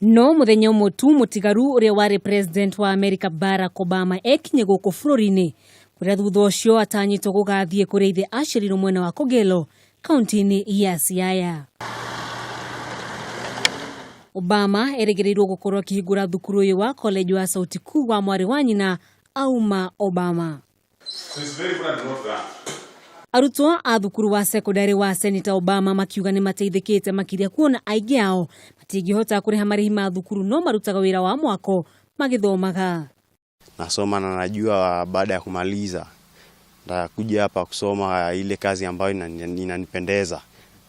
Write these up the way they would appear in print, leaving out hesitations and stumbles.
No muthenya umwe tu mutigaru uria wari president wa America Barack Obama ekinye guku bururi-ini kuria thutha ucio atanyitwo gugathie kuria ithe aciarirwo mwena wa Kogelo kaunti-ini ya Siaya. Obama eregereirwo gukorwo akihingura thukuru uyu wa college wa Sauti Kuu wa mwari wa nyina Auma Obama. Arutwo a thukuru wa secondary wa Senator Obama makiuga ni mateithikite makiria kuona aingĩ ao matingĩhota kuriha marihi ma thukuru no marutaga wira wa mwako magithomaga. Nasoma na najua baada ya kumaliza ndakuja hapa kusoma ile kazi ambayo inanipendeza.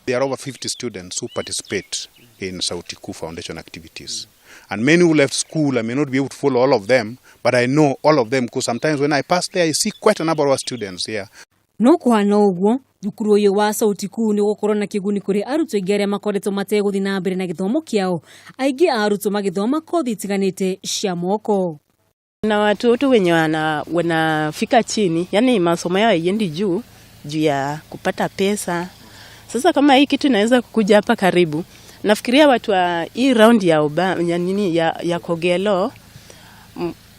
There are over 50 students who participate in Sauti Kuu Foundation activities. And many who left school, I may not be able to follow all of them, but I know all of them because sometimes when I pass there, I see quite a number of students here. No kuhana uguo thukuru uyu wa Sauti Kuu ni gukorwo na kiguni kuri arutwo aingĩ arĩa makoretwo mateguthi na mbere na githomo kiao, aingĩ a arutwo magithoma kothi itiganite cia moko. Na watoto wenye wanafika chini, yani masomo yao yendi juu ya kupata pesa. Sasa kama hii kitu inaweza kukuja hapa karibu, nafikiria watu wa hii round ya Obama ya Kogelo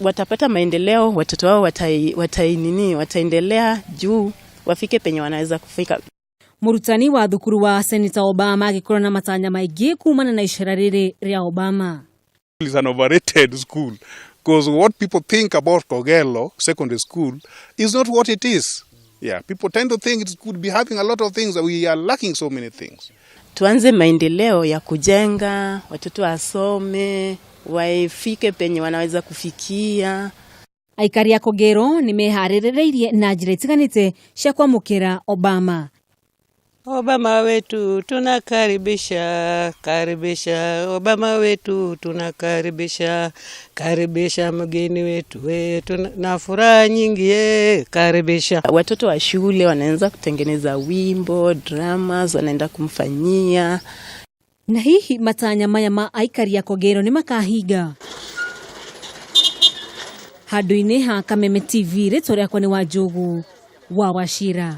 watapata maendeleo, watoto wao wataendelea juu wafike penye wanaweza kufika. Murutani wa thukuru wa Senator Obama agikorwo na matanya maingĩ kumana na ishara riri ria Obama. It's an overrated school because what people think about Kogelo Secondary School is not what it is. Yeah, people tend to think it could be having a lot of things that we are lacking so many things. Tuanze maendeleo ya kujenga, watoto wasome, waifike penye wanaweza kufikia. Aikari ya Kogelo ni meharĩrĩirie na njĩra itiganĩte cia kwamũkĩra Obama. Obama wetu tunakaribisha, karibisha. Obama wetu tunakaribisha, karibisha mgeni wetu na furaha nyingi karibisha. Watoto wa shule wanaanza kutengeneza wimbo, dramas, wanaenda kumfanyia. Na hihi matanya maya ma aikari ya Kogelo ni makahiga. Handũ-inĩ ha Kameme TV rĩtwa rĩakwa nĩ Wanjogu wa Wachira.